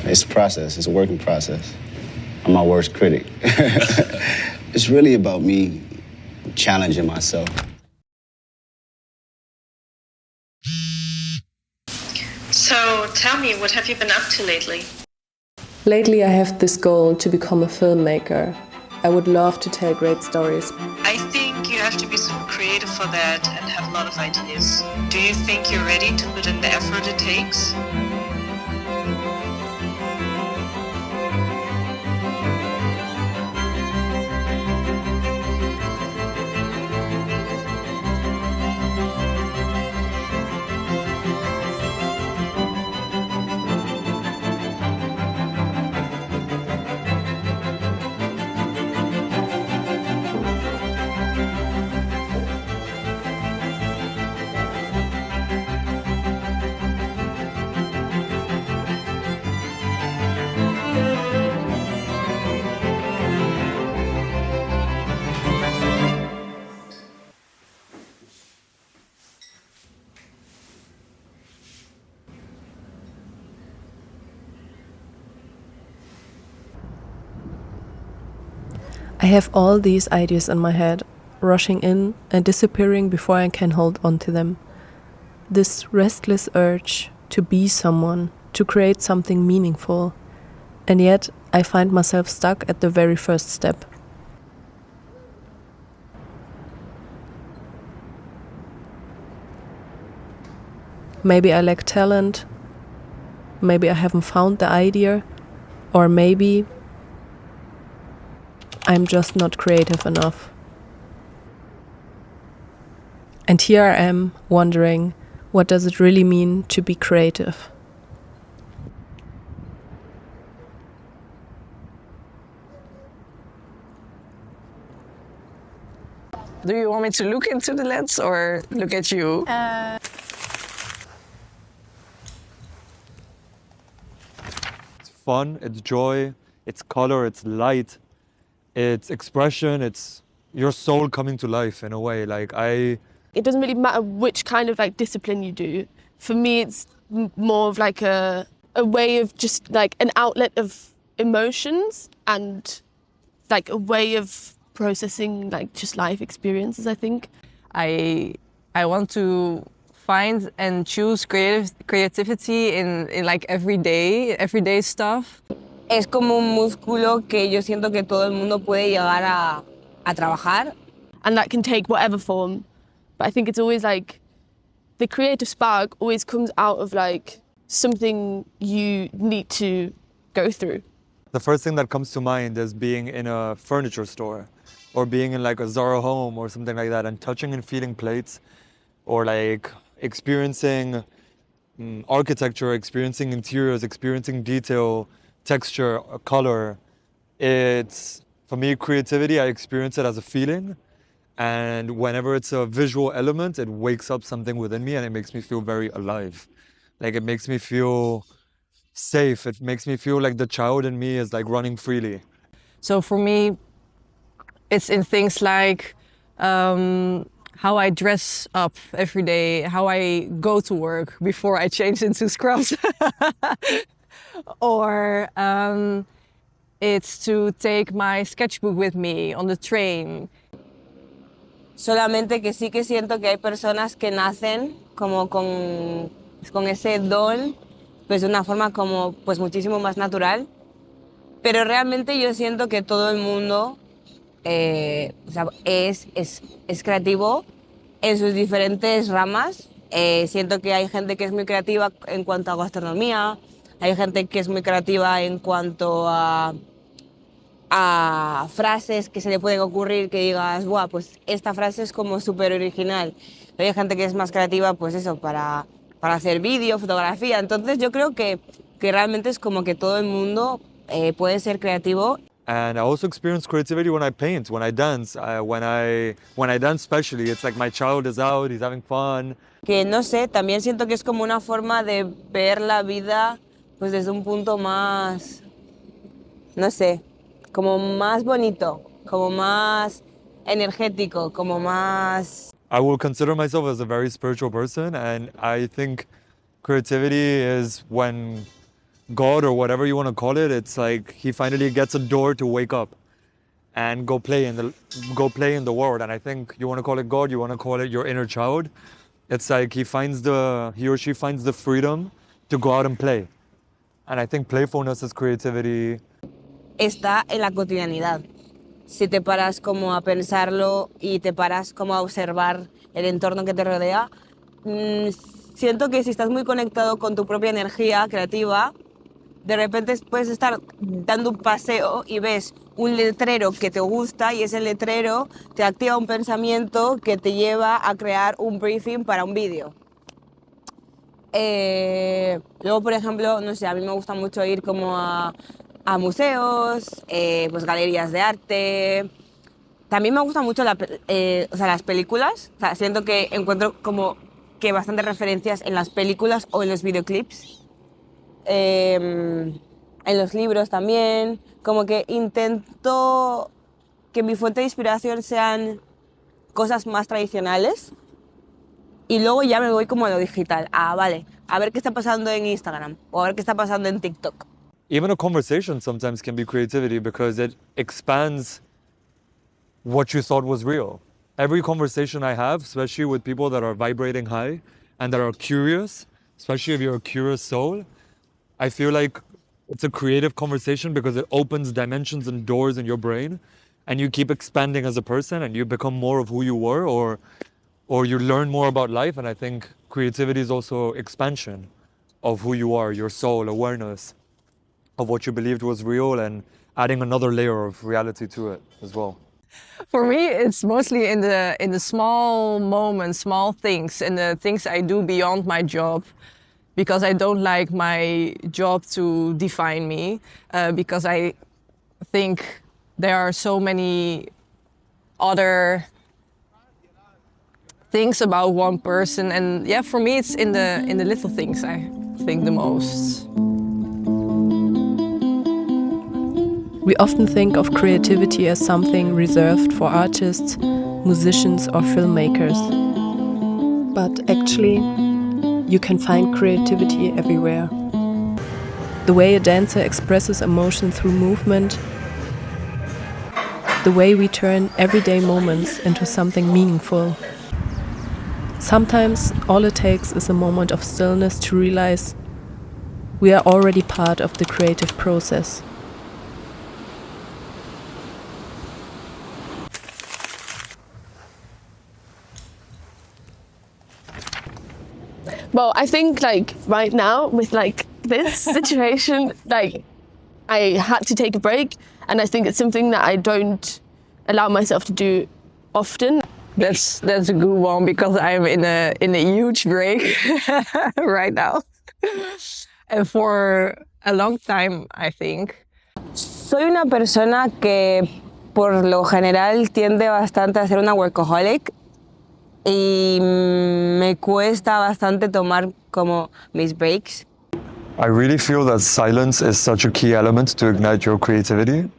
It's a process. It's a working process. I'm my worst critic. It's really about me challenging myself. So tell me, what have you been up to lately? Lately I have this goal to become a filmmaker. I would love to tell great stories. I think you have to be super creative for that and have a lot of ideas. Do you think you're ready to put in the effort it takes? I have all these ideas in my head, rushing in and disappearing before I can hold on to them. This restless urge to be someone, to create something meaningful. And yet I find myself stuck at the very first step. Maybe I lack talent, maybe I haven't found the idea, or maybe I'm just not creative enough. And here I am wondering, what does it really mean to be creative? Do you want me to look into the lens or look at you? It's fun, it's joy, it's color, it's light, it's expression, it's your soul coming to life in a way. It doesn't really matter which kind of like discipline you do. For me, it's more of like a way of just like an outlet of emotions and like a way of processing like just life experiences, I think. I want to find and choose creativity in like everyday stuff. Es como un músculo que yo siento que todo el mundo puede llegar a trabajar. And that can take whatever form. But I think it's always like the creative spark always comes out of like something you need to go through. The first thing that comes to mind is being in a furniture store or being in like a Zara home or something like that and touching and feeling plates or like experiencing architecture, experiencing interiors, experiencing detail, texture, color. It's, for me, creativity, I experience it as a feeling. And whenever it's a visual element, it wakes up something within me and it makes me feel very alive. Like it makes me feel safe. It makes me feel like the child in me is like running freely. So for me, it's in things like how I dress up every day, how I go to work before I change into scrubs. Or it's to take my sketchbook with me on the train. Solamente que sí que siento que hay personas que nacen como con ese don, pues de una forma como pues muchísimo más natural. Pero realmente yo siento que todo el mundo o sea, es creativo en sus diferentes ramas. Siento que hay gente que es muy creativa en cuanto a gastronomía, hay gente que es muy creativa en cuanto a frases que se le pueden ocurrir que digas, buah, pues esta frase es como súper original. Hay gente que es más creativa, pues eso, para hacer vídeo, fotografía. Entonces yo creo que realmente es como que todo el mundo puede ser creativo. And I also experience creativity when I paint, when I dance. When I dance especially, it's like my child is out, he's having fun. Que no sé, también siento que es como una forma de ver la vida pues desde un punto más, no sé, como más bonito, como más energético, como más... I will consider myself as a very spiritual person, and I think creativity is when God or whatever you want to call it, it's like he finally gets a door to wake up and go play in the world. And I think you want to call it God, you want to call it your inner child. It's like he or she finds the freedom to go out and play. And I think playfulness is creativity. Está en la cotidianidad. Si te paras como a pensarlo y te paras como a observar el entorno que te rodea, siento que si estás muy conectado con tu propia energía creativa, de repente puedes estar dando un paseo y ves un letrero que te gusta y ese letrero te activa un pensamiento que te lleva a crear un briefing para un vídeo. Luego, por ejemplo, no sé, a mí me gusta mucho ir como a museos, pues galerías de arte. También me gustan mucho o sea, las películas. O sea, siento que encuentro como que bastantes referencias en las películas o en los videoclips. En los libros también. Como que intento que mi fuente de inspiración sean cosas más tradicionales. Y luego ya me voy como a lo digital. Ah, vale, a ver qué está pasando en Instagram o a ver qué está pasando en TikTok. Even a conversation sometimes can be creativity because it expands what you thought was real. Every conversation I have, especially with people that are vibrating high and that are curious, especially if you're a curious soul, I feel like it's a creative conversation because it opens dimensions and doors in your brain and you keep expanding as a person and you become more of who you were or you learn more about life. And I think creativity is also expansion of who you are, your soul, awareness of what you believed was real and adding another layer of reality to it as well. For me, it's mostly in the small moments, small things, and the things I do beyond my job, because I don't like my job to define me, because I think there are so many other things about one person, and yeah, for me it's in the little things I think the most. We often think of creativity as something reserved for artists, musicians, or filmmakers. But actually, you can find creativity everywhere. The way a dancer expresses emotion through movement, the way we turn everyday moments into something meaningful. Sometimes all it takes is a moment of stillness to realize we are already part of the creative process. Well, I think like right now with like this situation, like I had to take a break, and I think it's something that I don't allow myself to do often. That's a good one, because I'm in a huge break right now, and for a long time, I think. Soy una persona que por lo general tiende bastante a ser una workaholic y me cuesta bastante tomar como mis breaks. I really feel that silence is such a key element to ignite your creativity.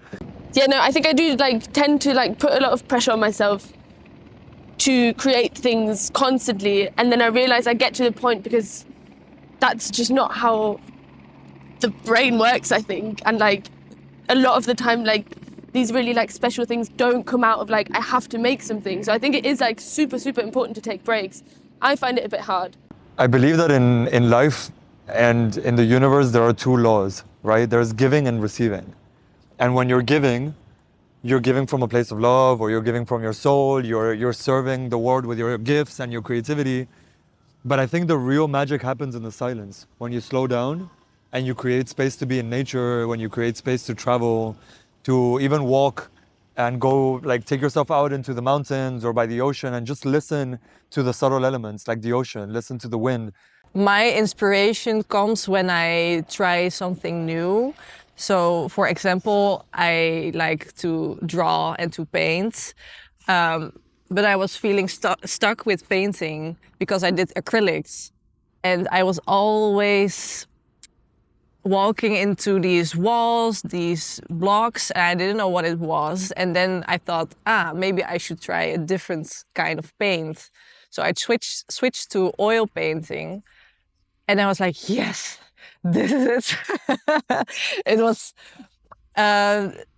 Yeah, no, I think I do like tend to like put a lot of pressure on myself to create things constantly, and then I realize I get to the point because that's just not how the brain works, I think. And like a lot of the time, like these really like special things don't come out of like I have to make something. So I think it is like super important to take breaks. I find it a bit hard. I believe that in life and in the universe there are two laws, right? There's giving and receiving. And when you're giving from a place of love, or you're giving from your soul, you're serving the world with your gifts and your creativity. But I think the real magic happens in the silence, when you slow down and you create space to be in nature, when you create space to travel, to even walk and go, like take yourself out into the mountains or by the ocean and just listen to the subtle elements like the ocean, listen to the wind. My inspiration comes when I try something new. So, for example, I like to draw and to paint, but I was feeling stuck with painting because I did acrylics, and I was always walking into these walls, these blocks, and I didn't know what it was. And then I thought, maybe I should try a different kind of paint. So I switched to oil painting, and I was like, yes, this is it. It was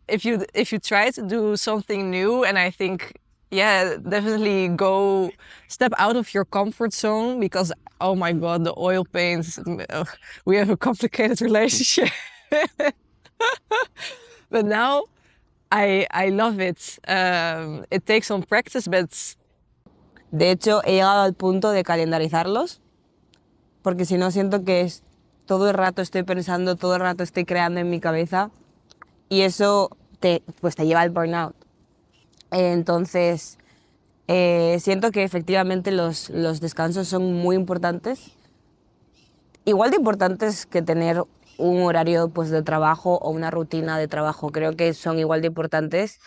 if you try to do something new, and I think yeah, definitely go step out of your comfort zone, because oh my god, the oil paints, we have a complicated relationship. But now I love it. It takes some practice, but De hecho, he llegado al punto de calendarizarlos, porque si no siento que todo el rato estoy pensando, todo el rato estoy creando en mi cabeza, y eso pues te lleva al burnout. Entonces, siento que efectivamente los descansos son muy importantes, igual de importantes que tener un horario pues, de trabajo o una rutina de trabajo. Creo que son igual de importantes,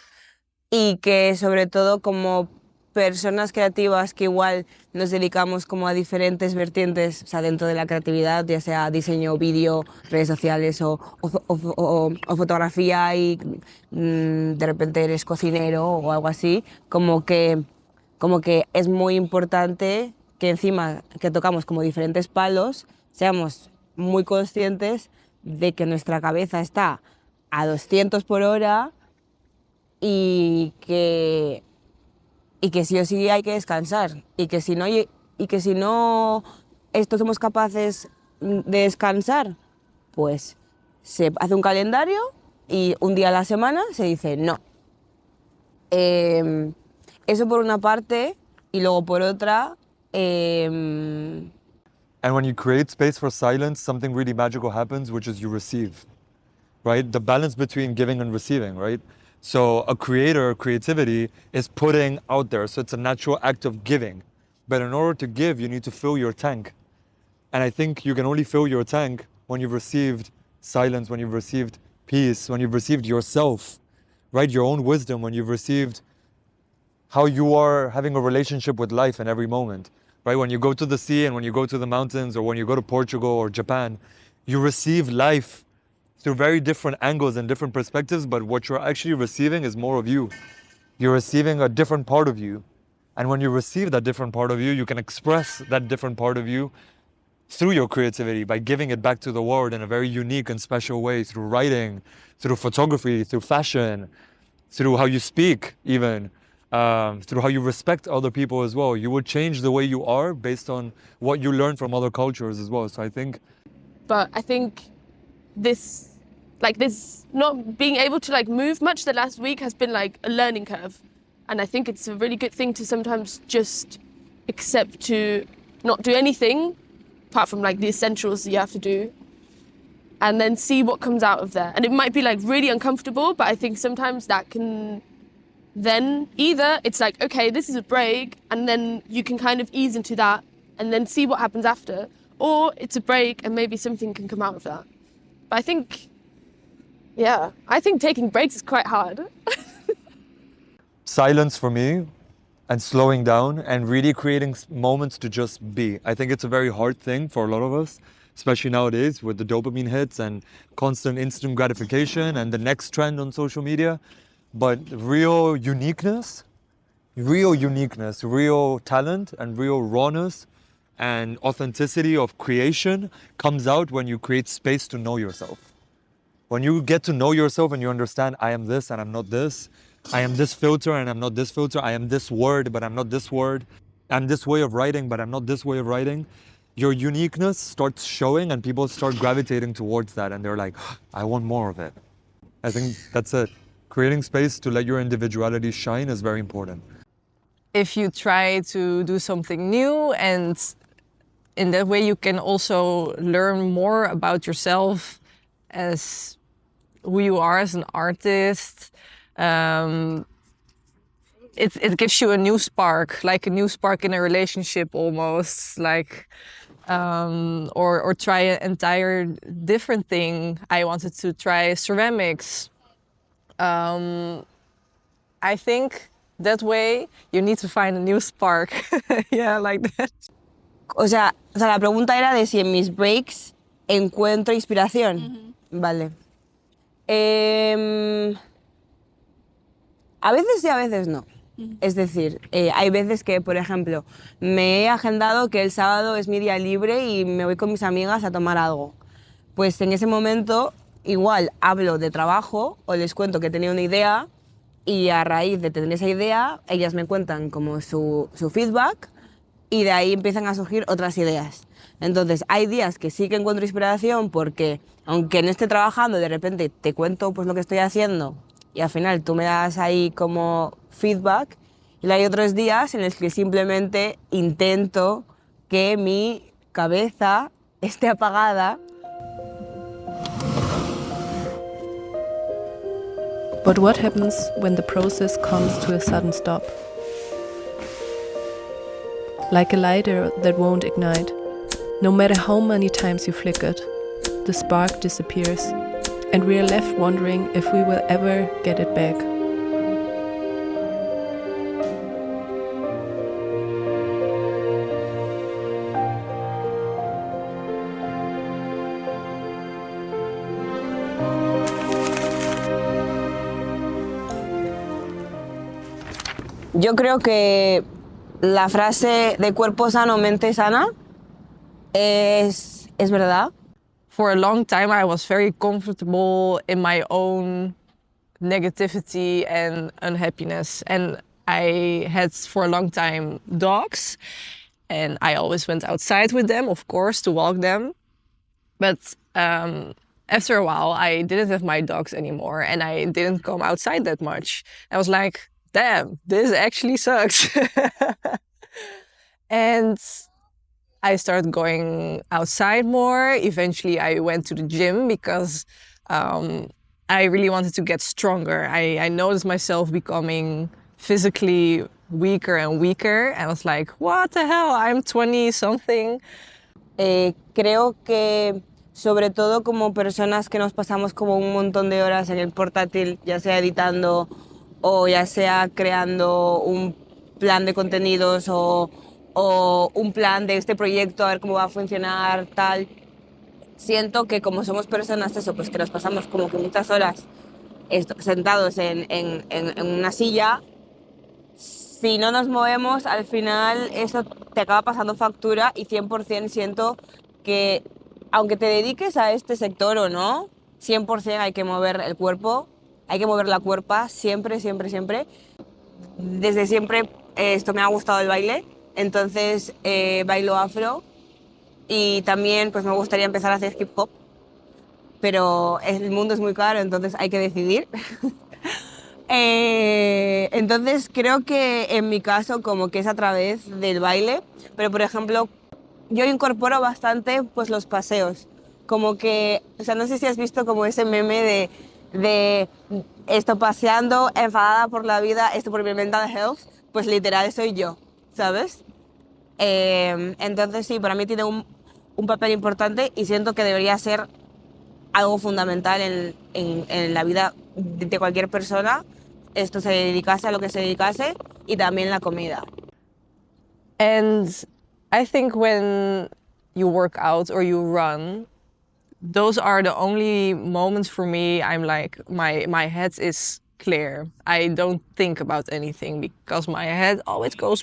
y que sobre todo como personas creativas que igual nos dedicamos como a diferentes vertientes, o sea, dentro de la creatividad, ya sea diseño, vídeo, redes sociales o fotografía, y de repente eres cocinero o algo así, como que es muy importante que encima que tocamos como diferentes palos, seamos muy conscientes de que nuestra cabeza está a 200 por hora, y que sí o sí hay que descansar, y que si no esto somos capaces de descansar, pues se hace un calendario y un día a la semana se dice no. Eso por una parte, y luego por otra... And when you create space for silence, something really magical happens, which is you receive, right? The balance between giving and receiving, right? So a creator, creativity is putting out there. So it's a natural act of giving. But in order to give, you need to fill your tank. And I think you can only fill your tank when you've received silence, when you've received peace, when you've received yourself, right? Your own wisdom, when you've received how you are having a relationship with life in every moment, right? When you go to the sea and when you go to the mountains, or when you go to Portugal or Japan, you receive life through very different angles and different perspectives, but what you're actually receiving is more of you. You're receiving a different part of you. And when you receive that different part of you, you can express that different part of you through your creativity by giving it back to the world in a very unique and special way, through writing, through photography, through fashion, through how you speak even, through how you respect other people as well. You will change the way you are based on what you learn from other cultures as well. So I think... But I think this not being able to move much the last week has been a learning curve. And I think it's a really good thing to sometimes just accept to not do anything apart from the essentials that you have to do, and then see what comes out of there. And it might be really uncomfortable, but I think sometimes that can then either it's okay, this is a break, and then you can kind of ease into that and then see what happens after, or it's a break and maybe something can come out of that. But I think taking breaks is quite hard. Silence for me, and slowing down and really creating moments to just be. I think it's a very hard thing for a lot of us, especially nowadays with the dopamine hits and constant instant gratification and the next trend on social media. But real uniqueness, real talent, and real rawness and authenticity of creation comes out when you create space to know yourself. When you get to know yourself and you understand, I am this and I'm not this. I am this filter and I'm not this filter. I am this word, but I'm not this word. I'm this way of writing, but I'm not this way of writing. Your uniqueness starts showing and people start gravitating towards that. And they're like, I want more of it. I think that's it. Creating space to let your individuality shine is very important. If you try to do something new, and in that way you can also learn more about yourself as who you are as an artist. It gives you a new spark, like a new spark in a relationship almost, or try an entire different thing. I wanted to try ceramics. I think that way you need to find a new spark. Yeah, like that. O sea, la pregunta era de si en mis breaks encuentro inspiración. Vale. A veces sí, a veces no. Es decir, hay veces que, por ejemplo, me he agendado que el sábado es mi día libre y me voy con mis amigas a tomar algo. pues en ese momento igual hablo de trabajo o les cuento que tenía una idea y a raíz de tener esa idea ellas me cuentan como su feedback y de ahí empiezan a surgir otras ideas. Entonces hay días que sí que encuentro inspiración porque aunque no esté trabajando, de repente te cuento pues lo que estoy haciendo y al final tú me das ahí como feedback, y hay otros días en los que simplemente intento que mi cabeza esté apagada. But what happens when the process comes to a sudden stop? Like a lighter that won't ignite. No matter how many times you flick it, the spark disappears, and we are left wondering if we will ever get it back. Yo creo que la frase de cuerpo sano, mente sana es verdad. For a long time, I was very comfortable in my own negativity and unhappiness. And I had for a long time dogs, and I always went outside with them, of course, to walk them. But after a while, I didn't have my dogs anymore, and I didn't come outside that much. I was like, damn, this actually sucks. And I started going outside more. Eventually, I went to the gym because I really wanted to get stronger. I noticed myself becoming physically weaker and weaker. I was like, what the hell? I'm 20-something. Creo que sobre todo como personas que nos pasamos como un montón de horas en el portátil, ya sea editando o ya sea creando un plan de contenidos o un plan de este proyecto, a ver cómo va a funcionar, tal. Siento que como somos personas eso, pues que nos pasamos como que muchas horas sentados en una silla, si no nos movemos, al final eso te acaba pasando factura y 100% siento que aunque te dediques a este sector o no, 100% hay que mover el cuerpo, hay que mover la cuerpa, siempre, siempre, siempre. Desde siempre esto me ha gustado el baile, entonces bailo afro y también pues me gustaría empezar a hacer hip hop, pero el mundo es muy caro, entonces hay que decidir. Entonces creo que en mi caso como que es a través del baile, pero por ejemplo yo incorporo bastante pues los paseos, como que, o sea, no sé si has visto como ese meme de esto paseando, enfadada por la vida, esto por mi mental health, pues literal soy yo, ¿sabes? Entonces sí, para mí tiene un papel importante y siento que debería ser algo fundamental en la vida de cualquier persona, esto se dedicase a lo que se dedicase, y también la comida. And I think when you work out or you run, those are the only moments for me I'm like, my head is clear. I don't think about anything because my head always goes.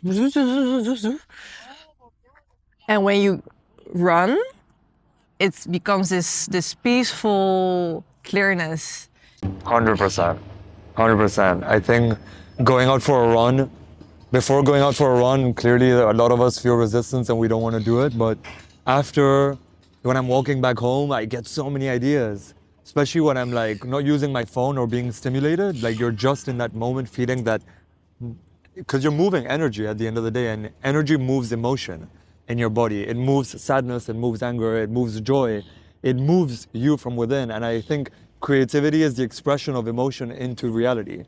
And when you run, it becomes this peaceful clearness. 100%. 100%. I think going out for a run, before going out for a run, clearly a lot of us feel resistance and we don't want to do it. But after, when I'm walking back home, I get so many ideas, especially when I'm like not using my phone or being stimulated. Like you're just in that moment feeling that, because you're moving energy at the end of the day, and energy moves emotion in your body. It moves sadness, it moves anger, it moves joy, it moves you from within. And I think creativity is the expression of emotion into reality,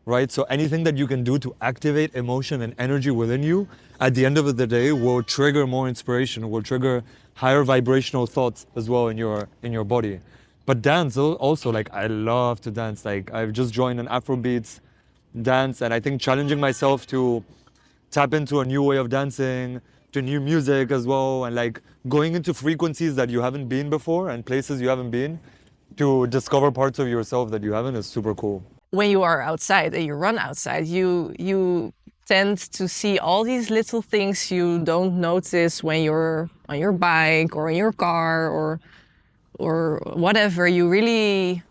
right? So anything that you can do to activate emotion and energy within you, at the end of the day, will trigger more inspiration, will trigger higher vibrational thoughts as well in your body. But dance also, like I love to dance. Like I've just joined an Afrobeats dance, and I think challenging myself to tap into a new way of dancing, to new music as well, and like going into frequencies that you haven't been before and places you haven't been, to discover parts of yourself that you haven't, is super cool. When you are outside and you run outside, you tend to see all these little things you don't notice when you're on your bike or in your car or or whatever, you really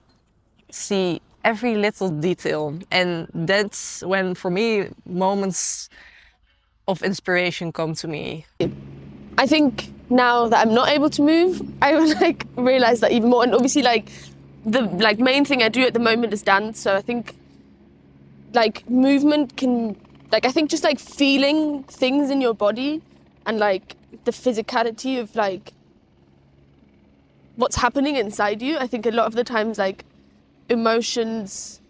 see every little detail. And that's when, for me, moments of inspiration come to me. I think now that I'm not able to move, I like realize that even more. And obviously, like the main thing I do at the moment is dance. So I think like movement can, like I think just like feeling things in your body and like the physicality of like what's happening inside you. I think a lot of the times like emotions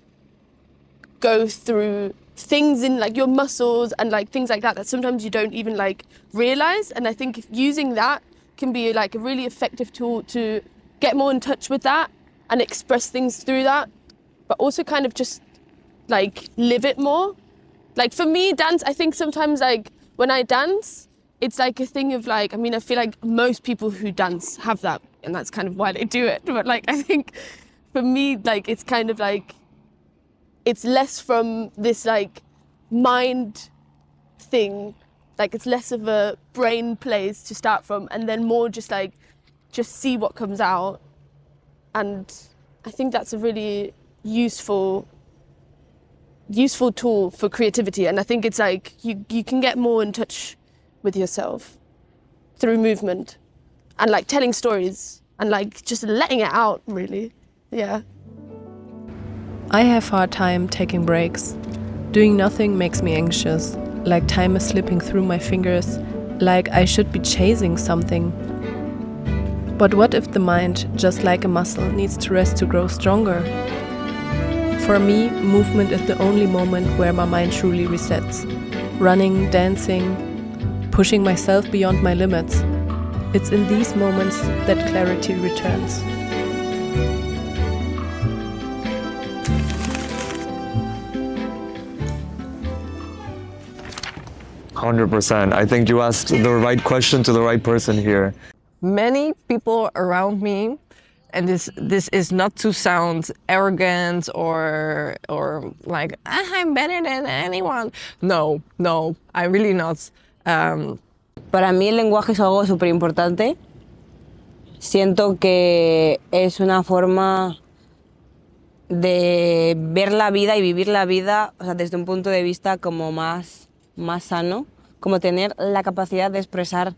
go through things in like your muscles and like things like that sometimes you don't even like realize. And I think using that can be like a really effective tool to get more in touch with that and express things through that, but also kind of just like live it more. Like for me, dance, I think sometimes like when I dance, it's like a thing of like, I mean, I feel like most people who dance have that, and that's kind of why they do it. But like, I think for me, like, it's kind of like, it's less from this like mind thing, like it's less of a brain place to start from, and then more just like, just see what comes out. And I think that's a really useful tool for creativity. And I think it's like, you can get more in touch with yourself through movement and like telling stories and like just letting it out, really. Yeah. I have hard time taking breaks. Doing nothing makes me anxious, like time is slipping through my fingers, like I should be chasing something. But what if the mind, just like a muscle, needs to rest to grow stronger? For me, movement is the only moment where my mind truly resets. Running, dancing, pushing myself beyond my limits. It's in these moments that clarity returns. 100%. I think you asked the right question to the right person here. Many people around me, and this is not to sound arrogant or like I'm better than anyone. No, I'm really not. Para mí el lenguaje es algo súper importante. Siento que es una forma de ver la vida y vivir la vida, o sea, desde un punto de vista como más sano, como tener la capacidad de expresar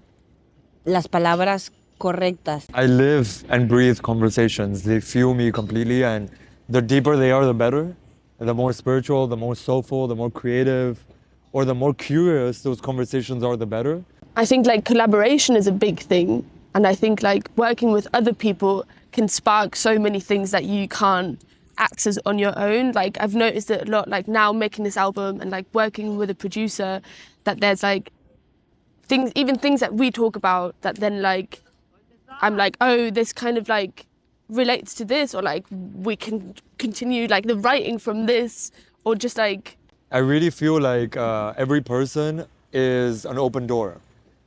las palabras correctas. I live and breathe conversations. They fuel me completely, and the deeper they are, the better. The more spiritual, the more soulful, the more creative, or the more curious those conversations are, the better. I think like collaboration is a big thing. And I think like working with other people can spark so many things that you can't access on your own. Like I've noticed it a lot, like now making this album and like working with a producer, that there's like things, even things that we talk about that then like, I'm like, oh, this kind of like relates to this, or like we can continue like the writing from this, or just like. I really feel like every person is an open door,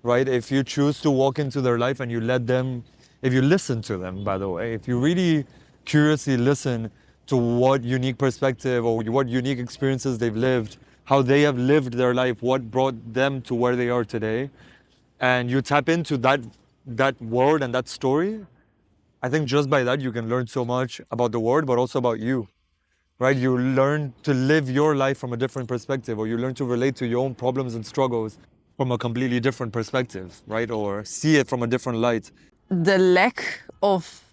right? If you choose to walk into their life and you let them, if you listen to them, by the way, if you really curiously listen to what unique perspective or what unique experiences they've lived, how they have lived their life, what brought them to where they are today, and you tap into that world and that story, I think just by that you can learn so much about the world, but also about you, right? You learn to live your life from a different perspective, or you learn to relate to your own problems and struggles from a completely different perspective, right? Or see it from a different light. The lack of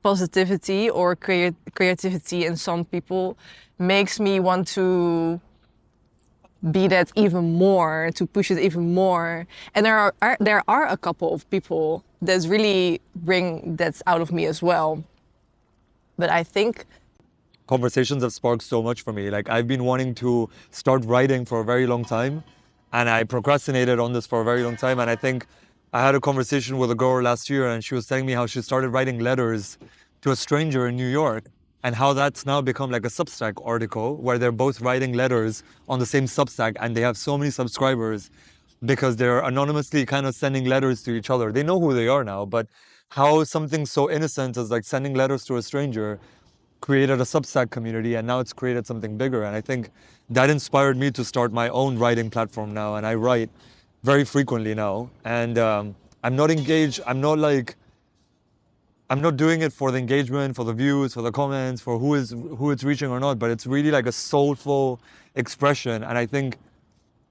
positivity or creativity in some people makes me want to be that even more, to push it even more. And there are a couple of people that really bring that out of me as well. But I think conversations have sparked so much for me. Like I've been wanting to start writing for a very long time, and I procrastinated on this for a very long time. And I think I had a conversation with a girl last year, and she was telling me how she started writing letters to a stranger in New York, and how that's now become like a Substack article where they're both writing letters on the same Substack, and they have so many subscribers because they're anonymously kind of sending letters to each other. They know who they are now, but how something so innocent as like sending letters to a stranger created a Substack community, and now it's created something bigger. And I think that inspired me to start my own writing platform now, and I write very frequently now. And I'm not engaged, I'm I'm not doing it for the engagement, for the views, for the comments, for who it's reaching or not, but it's really like a soulful expression. And I think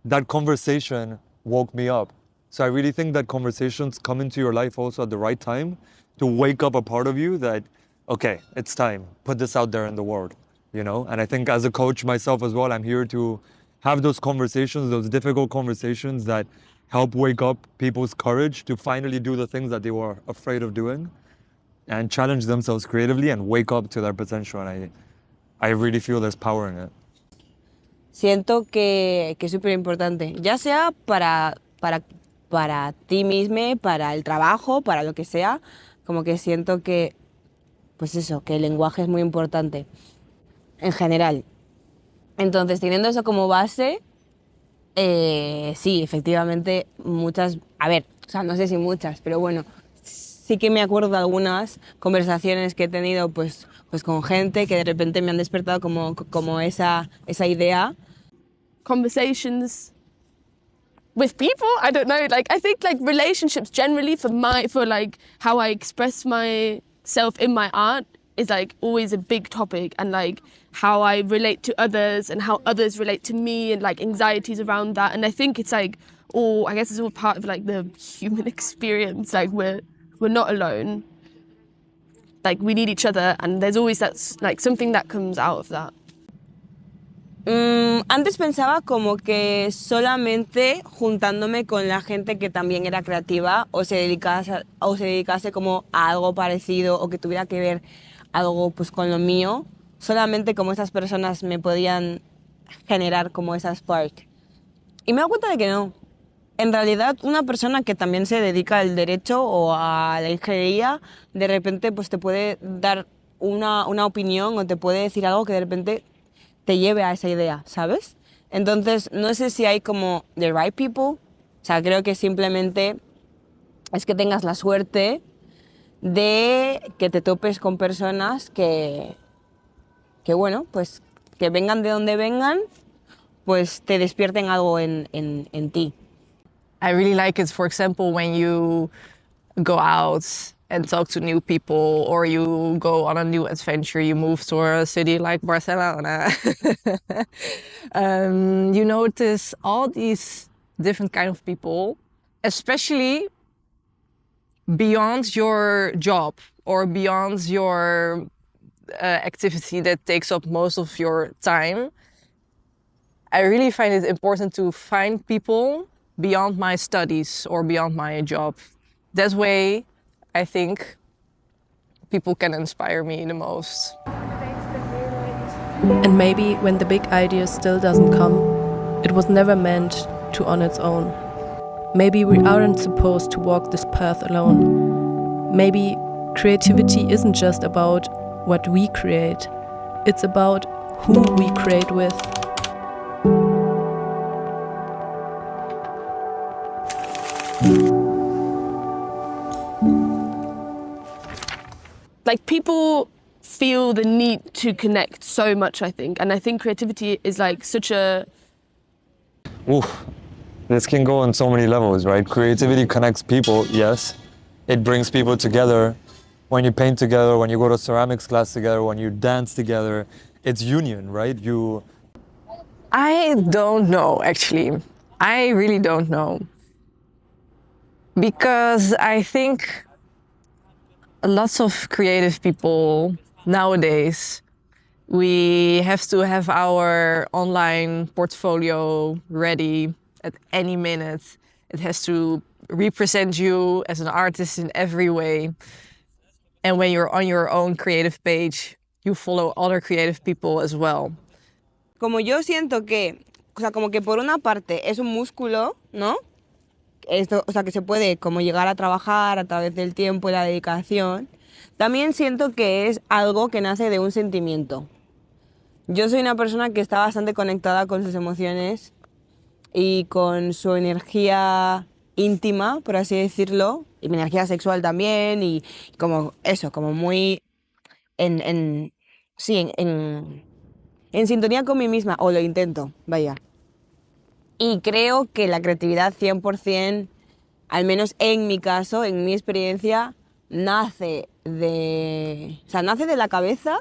that conversation woke me up. So I really think that conversations come into your life also at the right time to wake up a part of you that, okay, it's time, put this out there in the world, you know? And I think as a coach myself as well, I'm here to have those conversations, those difficult conversations that help wake up people's courage to finally do the things that they were afraid of doing and challenge themselves creatively and wake up to their potential. And I really feel there's power in it. Siento que es súper importante, ya sea para ti mismo, para el trabajo, para lo que sea, como que siento que, pues eso, que el lenguaje es muy importante en general. Entonces, teniendo eso como base, sí, efectivamente, muchas, a ver, o sea, no sé si muchas, pero bueno, sí que me acuerdo de algunas conversaciones que he tenido pues con gente que de repente me han despertado como esa idea. Conversations with people, I don't know, like I think like relationships generally for like how I express myself in my art is like always a big topic, and like how I relate to others and how others relate to me and like anxieties around that. And I think it's like I guess it's all part of like the human experience. Like we're not alone. Like we need each other, and there's always like something that comes out of that. Antes pensaba como que solamente juntándome con la gente que también era creativa o se dedicase como a algo parecido o que tuviera que ver algo pues con lo mío, solamente como esas personas me podían generar como esa spark. Y me he dado cuenta de que no. En realidad, una persona que también se dedica al derecho o a la ingeniería, de repente pues te puede dar una opinión o te puede decir algo que de repente te lleve a esa idea, ¿sabes? Entonces, no sé si hay como the right people. O sea, creo que simplemente es que tengas la suerte de que te topes con personas que bueno, pues que vengan de donde vengan, pues te despierten algo en ti. I really like it, for example, when you go out and talk to new people, or you go on a new adventure, you move to a city like Barcelona. You notice all these different kind of people, especially beyond your job or beyond your activity that takes up most of your time. I really find it important to find people beyond my studies or beyond my job. That way, I think people can inspire me the most. And maybe when the big idea still doesn't come, it was never meant to on its own. Maybe we aren't supposed to walk this path alone. Maybe creativity isn't just about what we create, it's about who we create with. Like people feel the need to connect so much, I think. And I think creativity is like such a... Oof, this can go on so many levels, right? Creativity connects people, yes. It brings people together. When you paint together, when you go to ceramics class together, when you dance together, it's union, right? I don't know, actually. I really don't know. Because I think lots of creative people nowadays, we have to have our online portfolio ready at any minute. It has to represent you as an artist in every way. And when you're on your own creative page, you follow other creative people as well. Como yo siento que, o sea, como que por una parte es un músculo, ¿no? Esto, o sea, que se puede como llegar a trabajar a través del tiempo y la dedicación. También siento que es algo que nace de un sentimiento. Yo soy una persona que está bastante conectada con sus emociones y con su energía íntima, por así decirlo, y mi energía sexual también, y como eso, como muy en sintonía con mí misma, o lo intento, vaya. Y creo que la creatividad 100%, al menos en mi caso, en mi experiencia, nace de... O sea, nace de la cabeza,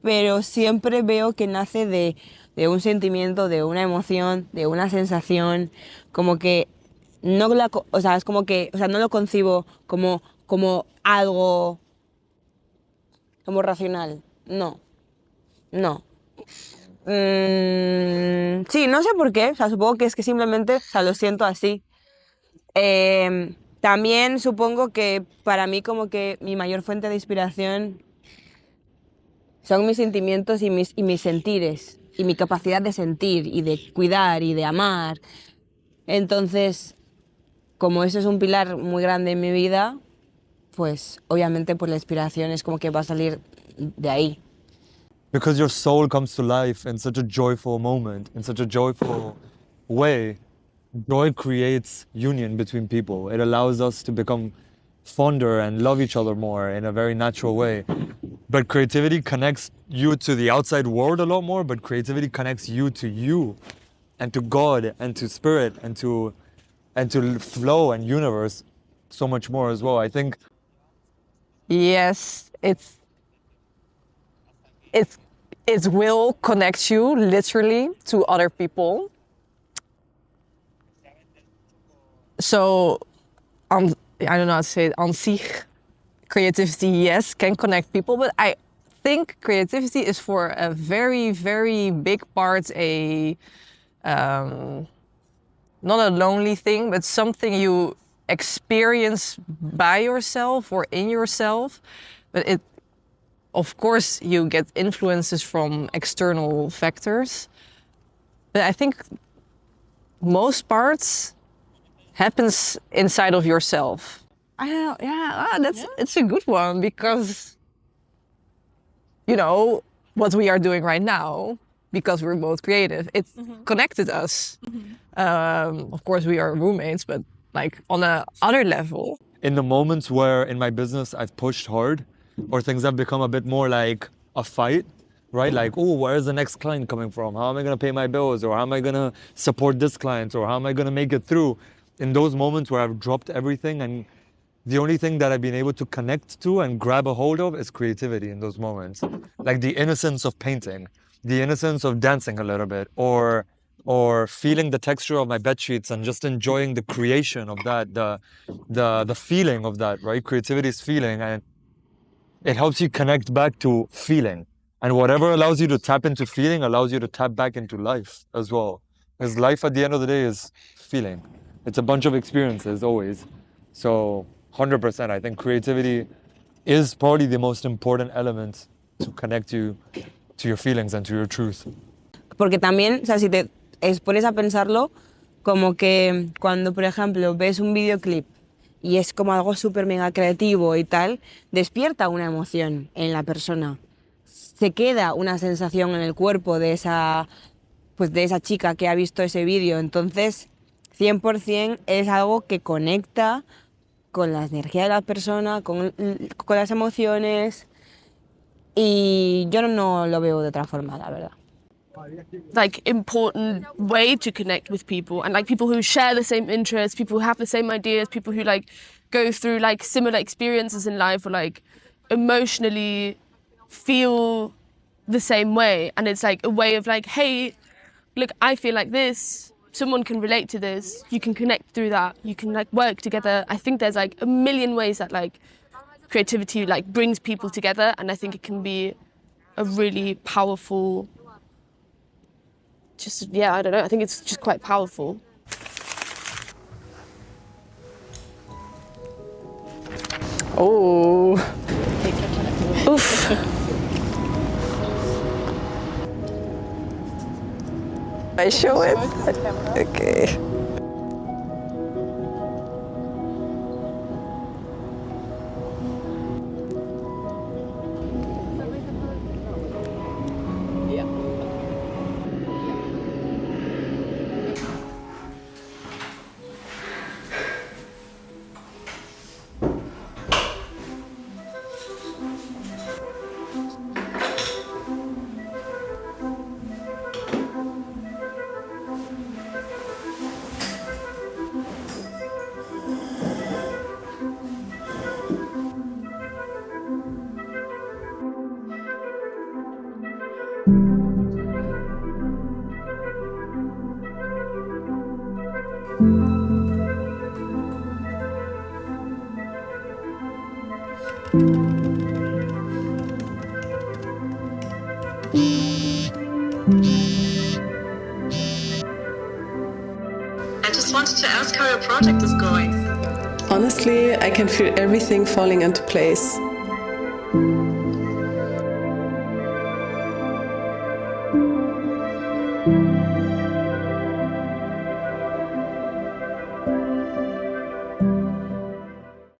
pero siempre veo que nace de un sentimiento, de una emoción, de una sensación, como que no o sea, es como que, o sea, no lo concibo como algo como racional. No, no. Sí, no sé por qué, o sea, supongo que es que simplemente, o sea, lo siento así. También supongo que para mí como que mi mayor fuente de inspiración son mis sentimientos y mis sentires, y mi capacidad de sentir, y de cuidar, y de amar. Entonces, como eso es un pilar muy grande en mi vida, pues obviamente pues la inspiración es como que va a salir de ahí. Because your soul comes to life in such a joyful moment, in such a joyful way. Joy creates union between people. It allows us to become fonder and love each other more in a very natural way. But creativity connects you to the outside world a lot more, but creativity connects you and to God and to spirit and to flow and universe so much more as well. I think Yes, it's it will connect you literally to other people. So, I don't know how to say it, on zich, creativity, yes, can connect people, but I think creativity is for a very, very big part not a lonely thing, but something you experience by yourself or in yourself. But it, of course, you get influences from external factors. But I think most parts happens inside of yourself. I don't know. Yeah, it's a good one because you know what we are doing right now because we're both creative. It connected us. Of course, we are roommates, but like on a other level. in the moments where in my business I've pushed hard or things have become a bit more like a fight, right? Like, oh, where's the next client coming from? How am I going to pay my bills? Or how am I going to support this client? Or how am I going to make it through? In those moments where I've dropped everything and the only thing that I've been able to connect to and grab a hold of is creativity in those moments. Like the innocence of painting, the innocence of dancing a little bit, or feeling the texture of my bed sheets and just enjoying the creation of that, the feeling of that, right? Creativity is feeling, and it helps you connect back to feeling. And whatever allows you to tap into feeling allows you to tap back into life as well. Because life at the end of the day is feeling. It's a bunch of experiences always. So 100%, I think creativity is probably the most important element to connect you to your feelings and to your truth. Porque también, o sea, si te pones a pensarlo, como que cuando, por ejemplo, ves un videoclip y es como algo súper mega creativo y tal, despierta una emoción en la persona. Se queda una sensación en el cuerpo de esa chica que ha visto ese vídeo. Entonces, 100% es algo que conecta con la energía de la persona, con las emociones. Y yo no lo veo de otra forma, la verdad. Like important way to connect with people, and like people who share the same interests, people who have the same ideas, people who like go through like similar experiences in life or like emotionally feel the same way. And it's like a way of like, hey, look, I feel like this, someone can relate to this, you can connect through that, you can like work together. I think there's like a million ways that like creativity like brings people together, and I think it can be a really powerful, I don't know, I think it's just quite powerful. Oh. Oof. I show it? Okay. I just wanted to ask how your project is going. Honestly, I can feel everything falling into place.